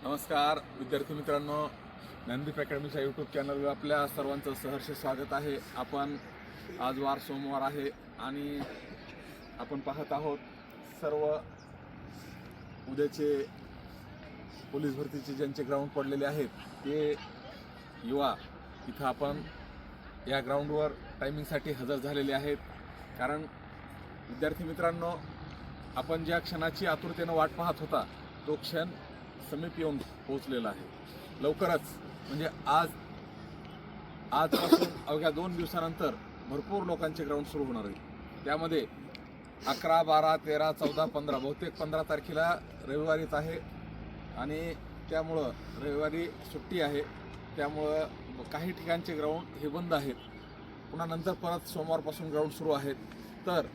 नमस्कार विद्यार्थी मित्रांनो, ज्ञानदीप अकॅडमीच्या यूट्यूब चॅनलवर आपल्या सर्वांचं सहर्ष स्वागत आहे। आपण आज वार सोमवार आहे आणि आपण पाहत आहोत सर्व उद्याचे पोलीस भरतीचे ज्यांचे ग्राउंड पडलेले आहेत ते युवा इथं आपण या ग्राउंडवर टायमिंगसाठी हजर झालेले आहेत। कारण विद्यार्थी मित्रांनो, आपण ज्या क्षणाची आतुरतेने वाट पाहत होता तो क्षण समीप येऊन पोहोचलेला आहे। लवकरच म्हणजे आजपासून अवघ्या 2 दिवसानंतर भरपूर लोकांचे ग्राउंड सुरू होणार आहे। त्यामध्ये 11, 12, 13, 14, 15 बहुतेक 15 तारखेला रविवारीच आहे आणि त्यामुळं रविवारी सुट्टी आहे। त्यामुळं काही ठिकाणचे ग्राउंड हे बंद आहेत। पुन्हा नंतर परत सोमवारपासून ग्राउंड सुरू आहेत। तर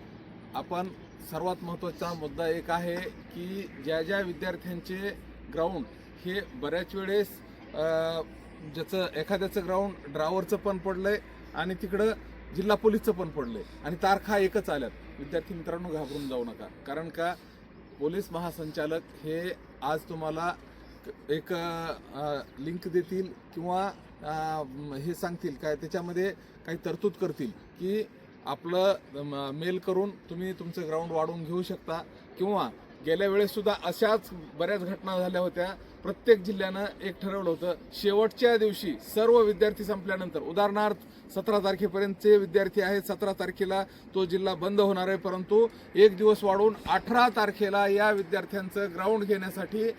आपण सर्वात महत्त्वाचा मुद्दा एक आहे की ज्या विद्यार्थ्यांचे ग्राउंड हे बऱ्याच वेळेस ज्याचं एखाद्याचं ग्राउंड ड्रायव्हरचं पण पडलंय आणि तिकडं जिल्हा पोलीसचं पण पडलंय आणि तारखा एकच आल्यात। विद्यार्थी मित्रांनो, घाबरून जाऊ नका, कारण का पोलीस महासंचालक हे आज तुम्हाला एक लिंक देतील किंवा हे सांगतील काय त्याच्यामध्ये काही तरतूद करतील की आपलं मेल करून तुम्ही तुमचं ग्राउंड वाढवून घेऊ शकता। किंवा गेल्या वेळेससुद्धा अशाच बऱ्याच घटना झाल्या होत्या। प्रत्येक जिल्ह्यानं एक ठरवलं होतं, शेवटच्या दिवशी सर्व विद्यार्थी संपल्यानंतर, उदाहरणार्थ 17 तारखेपर्यंतचे विद्यार्थी आहेत, 17 तारखेला तो जिल्हा बंद होणार आहे, परंतु एक दिवस वाढवून 18 तारखेला या विद्यार्थ्यांचं ग्राउंड घेण्यासाठी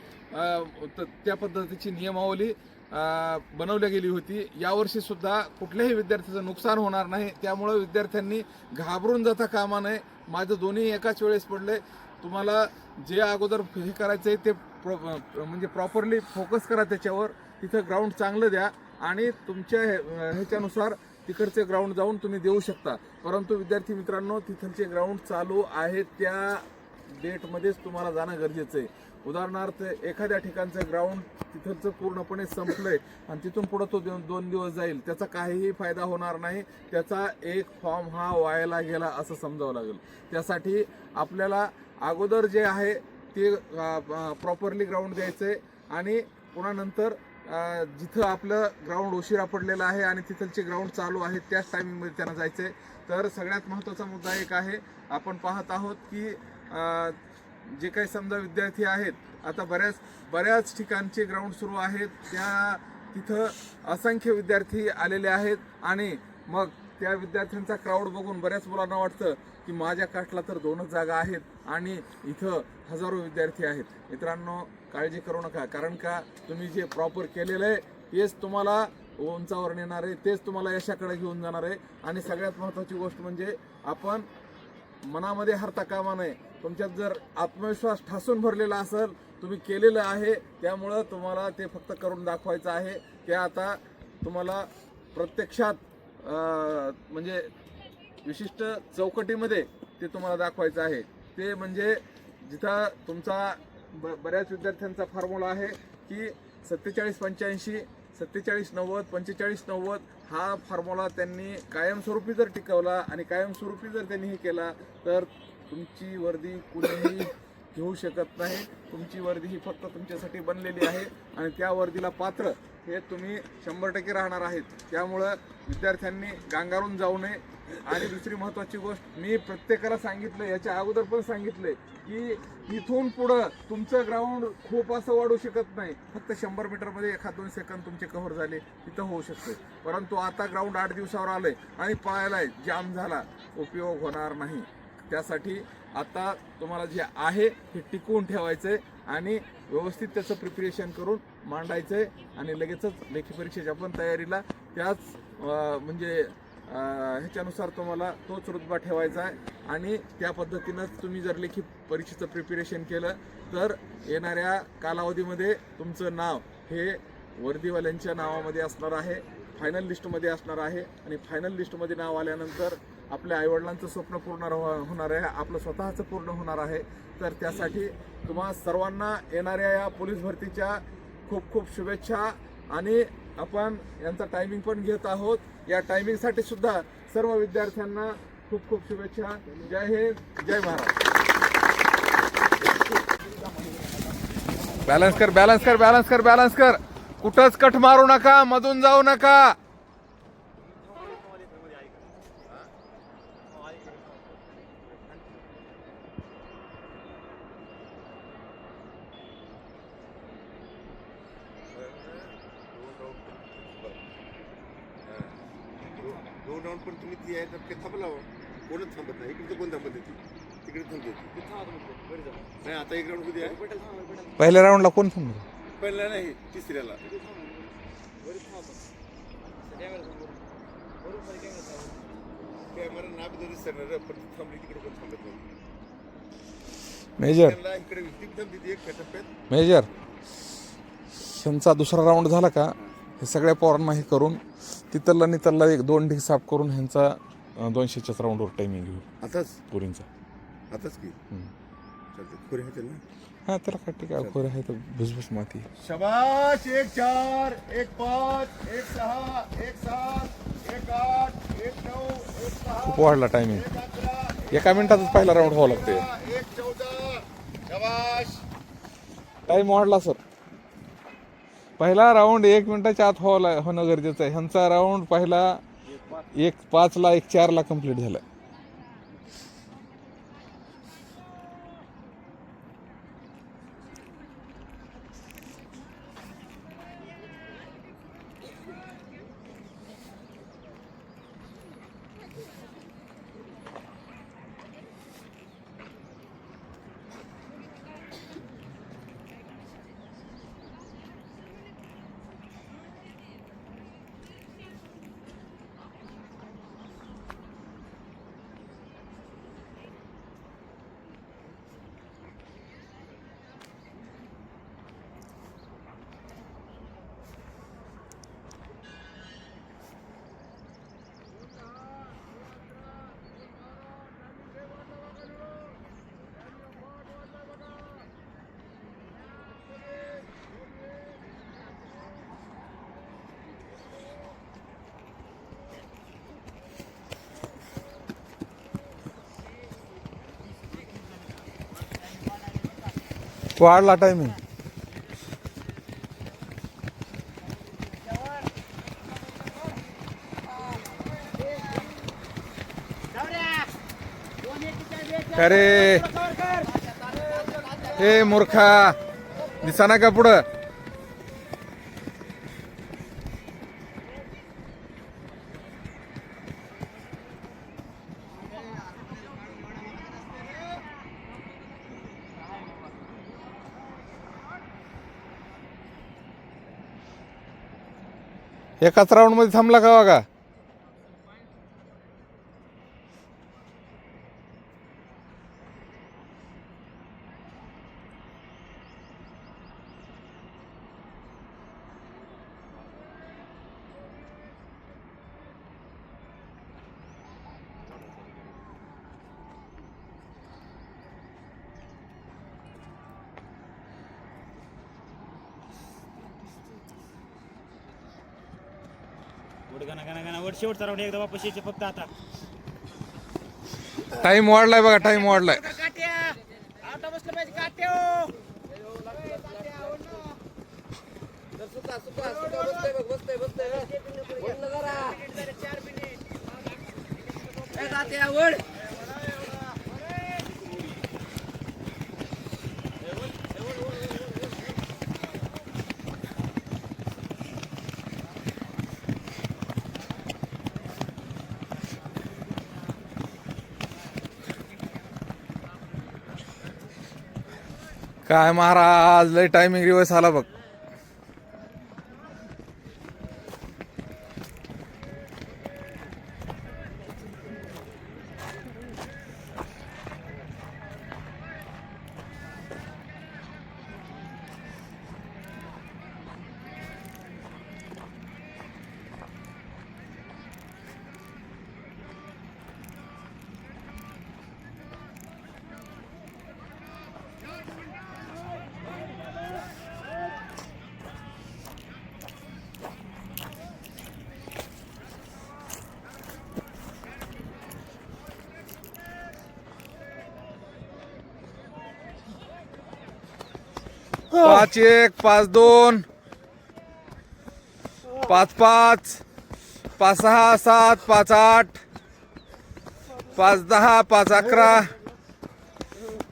त्या पद्धतीची नियमावली बनवली गेली होती। यावर्षी सुद्धा कुठल्याही विद्यार्थ्याचं नुकसान होणार नाही, त्यामुळे विद्यार्थ्यांनी घाबरून जाता कामा नये। माझं दोन्ही एकाच वेळेस पडले। तुम्हाला जे अगोदर हे करायचं आहे ते म्हणजे प्रॉपरली फोकस करा त्याच्यावर, तिथं ग्राउंड चांगलं द्या आणि तुमच्या ह्याच्यानुसार तिकडचे ग्राउंड जाऊन तुम्ही देऊ शकता। परंतु विद्यार्थी मित्रांनो, तिथलचे ग्राउंड चालू आहेत त्या डेटमध्येच तुम्हाला जाणं गरजेचं आहे। उदाहरणार्थ एखाद्या ठिकाणचं ग्राउंड तिथलचं पूर्णपणे संपलंय आणि तिथून पुढं तो 2 दिवस जाईल, त्याचा काहीही फायदा होणार नाही। त्याचा एक फॉर्म हा वायाला गेला असं समजावं लागेल। त्यासाठी आपल्याला अगोदर जे आहे ते प्रॉपरली ग्राउंड द्यायचं आहे आणि पुन्हा नंतर जिथं आपलं ग्राउंड उशिरा पडलेलं आहे आणि तिथलचे ग्राउंड चालू आहेत त्याच टायमिंगमध्ये त्यांना जायचं आहे। तर सगळ्यात महत्त्वाचा मुद्दा एक आहे, आपण पाहत आहोत की जे काही समजा विद्यार्थी आहेत, आता बऱ्याच ठिकाणचे ग्राउंड सुरू आहेत, तिथं असंख्य विद्यार्थी आलेले आहेत आणि मग त्या विद्यार्थ्यांचा क्राऊड बघून बऱ्याच मुलांना वाटतं की माझ्या काठला तर 2च जागा आहेत आणि इथं हजारो विद्यार्थी आहेत। मित्रांनो, काळजी करू नका, कारण का तुम्ही जे प्रॉपर केलेलं आहे तेच तुम्हाला उंचावर नेणार आहे, तेच तुम्हाला यशाकडे घेऊन जाणार आहे। आणि सगळ्यात महत्त्वाची गोष्ट म्हणजे आपण मनामध्ये हरता कामा नये। तुमच्यात जर आत्मविश्वास ठासून भरलेला असेल, तुम्ही केलेलं आहे, त्यामुळं तुम्हाला ते फक्त करून दाखवायचं आहे। ते आता तुम्हाला प्रत्यक्षात म्हणजे विशिष्ट चौकटीमध्ये ते तुम्हाला दाखवायचं आहे। ते म्हणजे जिथं तुमचा बऱ्याच विद्यार्थ्यांचा फॉर्म्युला आहे की 47-85, 47-90, 45-90 हा फॉर्म्युला त्यांनी कायमस्वरूपी जर टिकवला आणि कायमस्वरूपी जर त्यांनी हे केला तर तुमची वर्दी कुणीही घेऊ शकत नाही। तुमची वर्दी ही फक्त तुमच्यासाठी बनलेली आहे आणि त्या वर्दीला पात्र हे तुम्ही 100% राहणार आहेत। त्यामुळं विद्यार्थ्यांनी गांगारून जाऊ नये। आणि दुसरी महत्त्वाची गोष्ट मी प्रत्येकाला सांगितलं, याच्या अगोदर पण सांगितलंय की इथून पुढं तुमचं ग्राउंड खूप असं वाढू शकत नाही। फक्त 100 मीटरमध्ये 1-2 सेकंद तुमचे कव्हर झाले तिथं होऊ शकते, परंतु आता ग्राउंड 8 दिवसावर आलंय आणि पळायलाय, जाम झाला, उपयोग होणार नाही। त्यासाठी आता तुम्हाला जे आहे हे टिकवून ठेवायचं आहे आणि व्यवस्थित त्याचं प्रिपरेशन करून मांडायचं आहे आणि लगेचच लेखी परीक्षेच्या पण तयारीला त्याच म्हणजे ह्याच्यानुसार तुम्हाला तोच रुतबा ठेवायचा आहे। आणि त्या पद्धतीनंच तुम्ही जर लेखी परीक्षेचं प्रिपरेशन केलं तर येणाऱ्या कालावधीमध्ये तुमचं नाव हे वर्दीवाल्यांच्या नावामध्ये असणार आहे, फायनल लिस्टमध्ये असणार आहे आणि फायनल लिस्टमध्ये नाव आल्यानंतर आपल्या आईवडिलांचं स्वप्न पूर्ण होणार आहे, आपलं स्वतःचं पूर्ण होणार आहे। तर त्यासाठी तुम्हा सर्वांना येणाऱ्या या पोलीस भरतीच्या खूप खूप शुभेच्छा आणि आपण यांचा टायमिंग पण घेत आहोत। या टायमिंगसाठी सुद्धा सर्व विद्यार्थ्यांना खूप खूप शुभेच्छा। जय हिंद, जय महाराष्ट्र। बॅलन्स कर, बॅलन्स कर, बॅलन्स कर, बॅलन्स कर. कुठंच कट मारू नका, मधून जाऊ नका. दोन राऊंड पण तुम्ही ती आहे तर थांबला कोणच थांबत नाही. इकडे कोण थांबत नाही, तिकडे थांबते. नाही आता एक राऊंड किती आहे? पहिल्या राऊंडला कोण थांबलं? पहिला नाही, तिसऱ्याला. कॅमेरा नाव जरी सरणार पण थांबली तिकडे कोण थांबत नाही. मेजर इकडे थांबते एक टप्प्यात. मेजर ह्यांचा दुसरा राऊंड झाला का हे सगळ्या पोरांना हे करून तिथला नितरला एक 2 ढीग साफ करून ह्यांचा 200च्याच राऊंडवर टायमिंग घेऊ आताच पुरींचा. आताच की चालते खोरे आहे त्यांना. हा त्याला काय ठीक आहे, खोरे आहे तर भुसभुस माती. शाबाश. 1-4, 1-5, 1-6, 1-7, 1-8, 1-9, 1-10. खूप वाढला टायमिंग. एका मिनिटातच पहिला राऊंड व्हावं लागते. 1-14. शाबाश. टाइम वाढला सर. पहिला राऊंड 1 मिनिटाच्या आत होणं गरजेचं आहे. ह्यांचा राऊंड पहिला 1:05ला 1:04ला कंप्लीट झाला. वाढला टायमिंग. अरे हे मूर्खा दिसाना का पुढं. एकाच राऊंड मध्ये थांबला का बघा. शेवटचा राऊंड एकदा वापस यायचे फक्त आता. टाइम वाढलाय बघा, टाइम वाढलाय. काय महाराज लय टायमिंग रिवर्स आला बघ. 5 1 5 2 5 5 5 6 7 5 8 5 10 5 11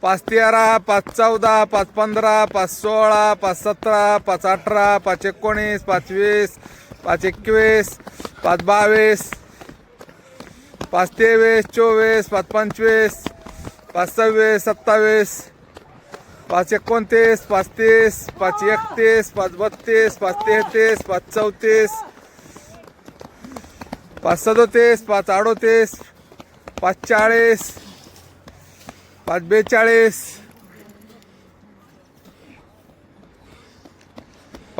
5 13 5 14 5 15 5 16 5 17 5 18 5 19 5 20 5 21 5 22 5 23 24 5 25 5 26 27 5 29 5 30 5 31 5 32 5 33 5 34 5 37 5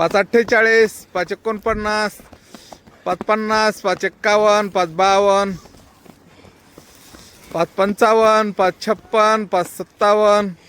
38 5 40 5 42 5 48 5 49 5 50 5 51 5 52 5 55 5 56 5 57 5